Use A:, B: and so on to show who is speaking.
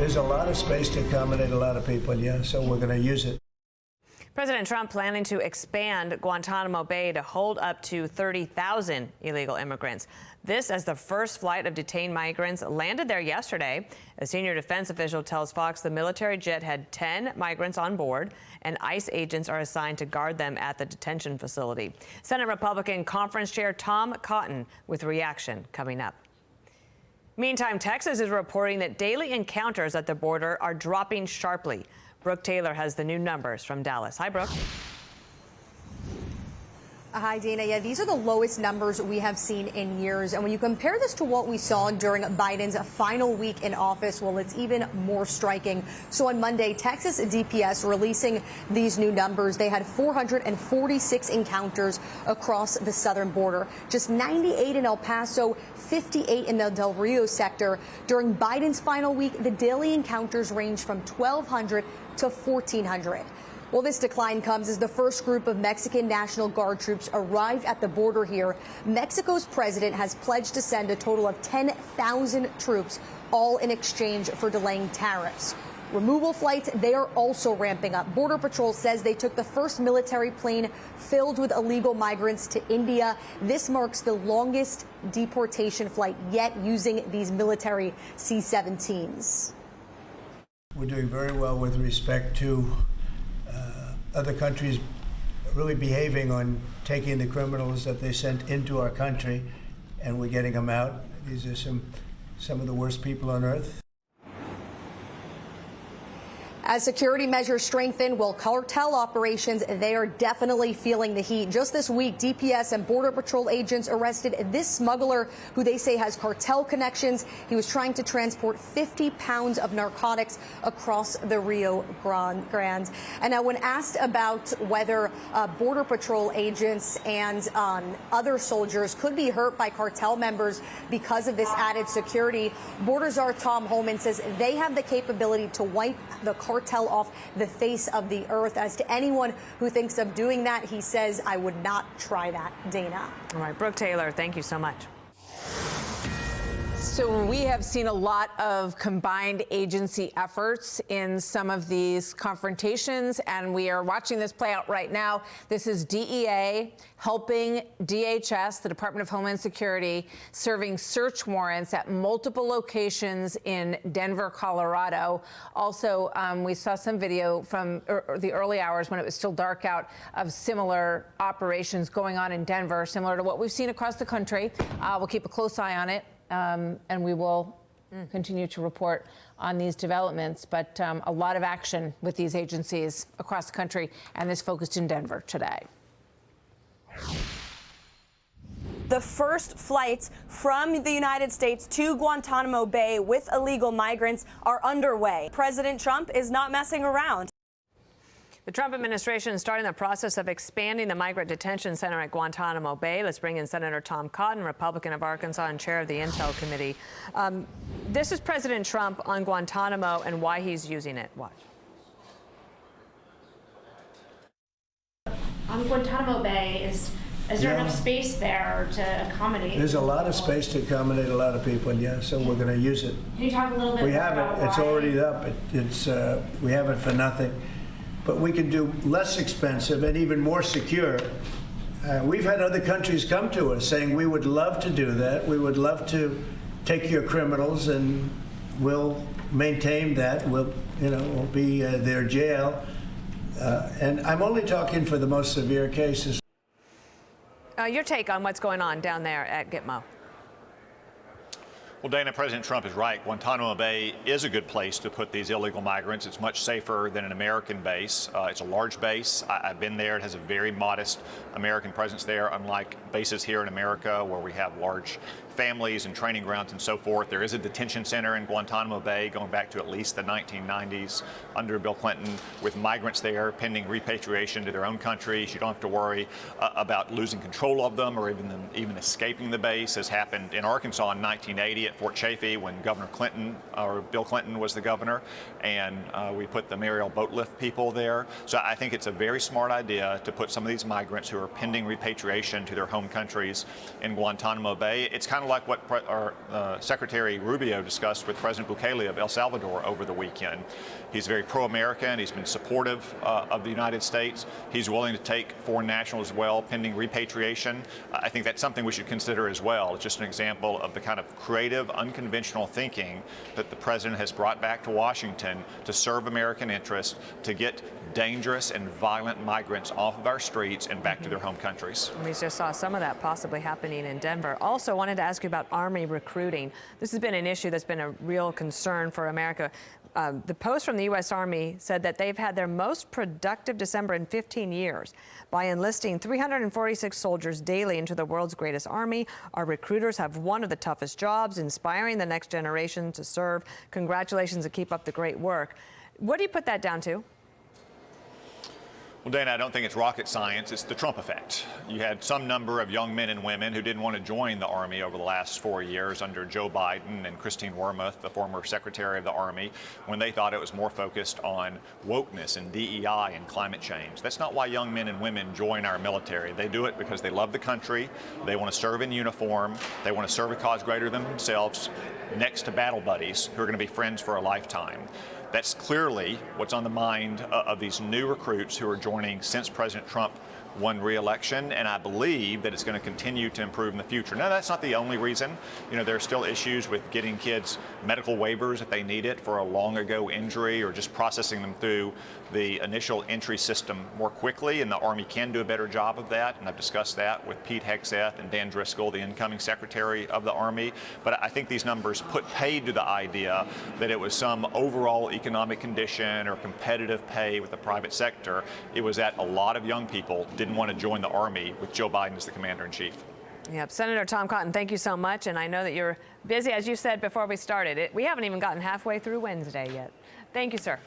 A: There's a lot of space to accommodate a lot of people, yeah, so we're going to use it.
B: President Trump planning to expand Guantanamo Bay to hold up to 30,000 illegal immigrants. This as the first flight of detained migrants landed there yesterday. A senior defense official tells Fox the military jet had 10 migrants on board, and ICE agents are assigned to guard them at the detention facility. Senate Republican Conference Chair Tom Cotton with reaction coming up. Meantime, Texas is reporting that daily encounters at the border are dropping sharply. Brooke Taylor has the new numbers from Dallas. Hi, Brooke.
C: Hi, Dana. Yeah, these are the lowest numbers we have seen in years. And when you compare this to what we saw during Biden's final week in office, well, it's even more striking. So on Monday, Texas DPS releasing these new numbers. They had 446 encounters across the southern border, just 98 in El Paso, 58 in the Del Rio sector. During Biden's final week, the daily encounters ranged from 1,200 to 1,400. Well, this decline comes as the first group of Mexican National Guard troops arrived at the border here. Mexico's president has pledged to send a total of 10,000 troops, all in exchange for delaying tariffs. Removal flights, they are also ramping up. Border Patrol says they took the first military plane filled with illegal migrants to India. This marks the longest deportation flight yet using these military C-17s.
A: We're doing very well with respect to other countries really behaving on taking the criminals that they sent into our country, and we're getting them out. These are some of the worst people on earth.
C: As security measures strengthen, well, cartel operations, they are definitely feeling the heat. Just this week, DPS and Border Patrol agents arrested this smuggler who they say has cartel connections. He was trying to transport 50 pounds of narcotics across the Rio Grande. And now when asked about whether Border Patrol agents and other soldiers could be hurt by cartel members because of this added security, Border Czar Tom Homan says they have the capability to wipe the cartel off the face of the earth. As to anyone who thinks of doing that, he says, I would not try that. Dana.
B: All right, Brooke Taylor, thank you so much.
D: So we have seen a lot of combined agency efforts in some of these confrontations, and we are watching this play out right now. This is DEA helping DHS, the Department of Homeland Security, serving search warrants at multiple locations in Denver, Colorado. Also, we saw some video from the early hours when it was still dark out of similar operations going on in Denver, similar to what we've seen across the country. We'll keep a close eye on it. And we will continue to report on these developments, but a lot of action with these agencies across the country, and this focused in Denver today.
E: The first flights from the United States to Guantanamo Bay with illegal migrants are underway. President Trump is not messing around.
B: The Trump administration is starting the process of expanding the migrant detention center at Guantanamo Bay. Let's bring in Senator Tom Cotton, Republican of Arkansas and chair of the Intel Committee. This is President Trump on Guantanamo and why he's using it. Watch.
F: On Guantanamo Bay, is there enough space there to accommodate?
A: There's a lot of space to accommodate a lot of people, yeah, so we're going to use it.
F: Can you talk a little bit
A: We
F: more
A: have
F: about
A: it. It's
F: why?
A: already up. We have it for nothing. But we can do less expensive and even more secure. We've had other countries come to us saying we would love to do that. We would love to take your criminals and we'll maintain that. We'll be their jail. And I'm only talking for the most severe cases.
B: Your take on what's going on down there at Gitmo?
G: Well, Dana, President Trump is right. Guantanamo Bay is a good place to put these illegal migrants. It's much safer than an American base. It's a large base. I've been there. It has a very modest American presence there, unlike bases here in America where we have large families and training grounds and so forth. There is a detention center in Guantanamo Bay going back to at least the 1990s under Bill Clinton, with migrants there pending repatriation to their own countries. You don't have to worry about losing control of them or even escaping the base, as happened in Arkansas in 1980 at Fort Chaffee when Governor Clinton, or Bill Clinton, was the governor, and we put the Mariel boat lift people there. So I think it's a very smart idea to put some of these migrants who are pending repatriation to their home countries in Guantanamo Bay. It's kind of like what Secretary Rubio discussed with President Bukele of El Salvador over the weekend. He's very pro-American. He's been supportive of the United States. He's willing to take foreign nationals as well, pending repatriation. I think that's something we should consider as well. It's just an example of the kind of creative, unconventional thinking that the president has brought back to Washington to serve American interests, to get dangerous and violent migrants off of our streets and back to their home countries.
B: We just saw some of that possibly happening in Denver. Also wanted to ask you about Army recruiting. This has been an issue that's been a real concern for America. The Post from the U.S. Army said that they've had their most productive December in 15 years by enlisting 346 soldiers daily into the world's greatest army. Our recruiters have one of the toughest jobs, inspiring the next generation to serve. Congratulations and keep up the great work. What do you put that down to?
G: Well, Dana, I don't think it's rocket science. It's the Trump effect. You had some number of young men and women who didn't want to join the Army over the last 4 years under Joe Biden and Christine Wormuth, the former Secretary of the Army, when they thought it was more focused on wokeness and DEI and climate change. That's not why young men and women join our military. They do it because they love the country, they want to serve in uniform, they want to serve a cause greater than themselves, next to battle buddies who are going to be friends for a lifetime. That's clearly what's on the mind of these new recruits who are joining since President Trump won re-election, and I believe that it's going to continue to improve in the future. Now, that's not the only reason. You know, there are still issues with getting kids medical waivers if they need it for a long ago injury, or just processing them through the initial entry system more quickly, and the Army can do a better job of that, and I've discussed that with Pete Hegseth and Dan Driscoll, the incoming Secretary of the Army. But I think these numbers put paid to the idea that it was some overall economic condition or competitive pay with the private sector. It was that a lot of young people didn't want to join the Army with Joe Biden as the commander-in-chief.
B: Yep. Senator Tom Cotton, thank you so much. And I know that you're busy, as you said before we started. We haven't even gotten halfway through Wednesday yet. Thank you, sir.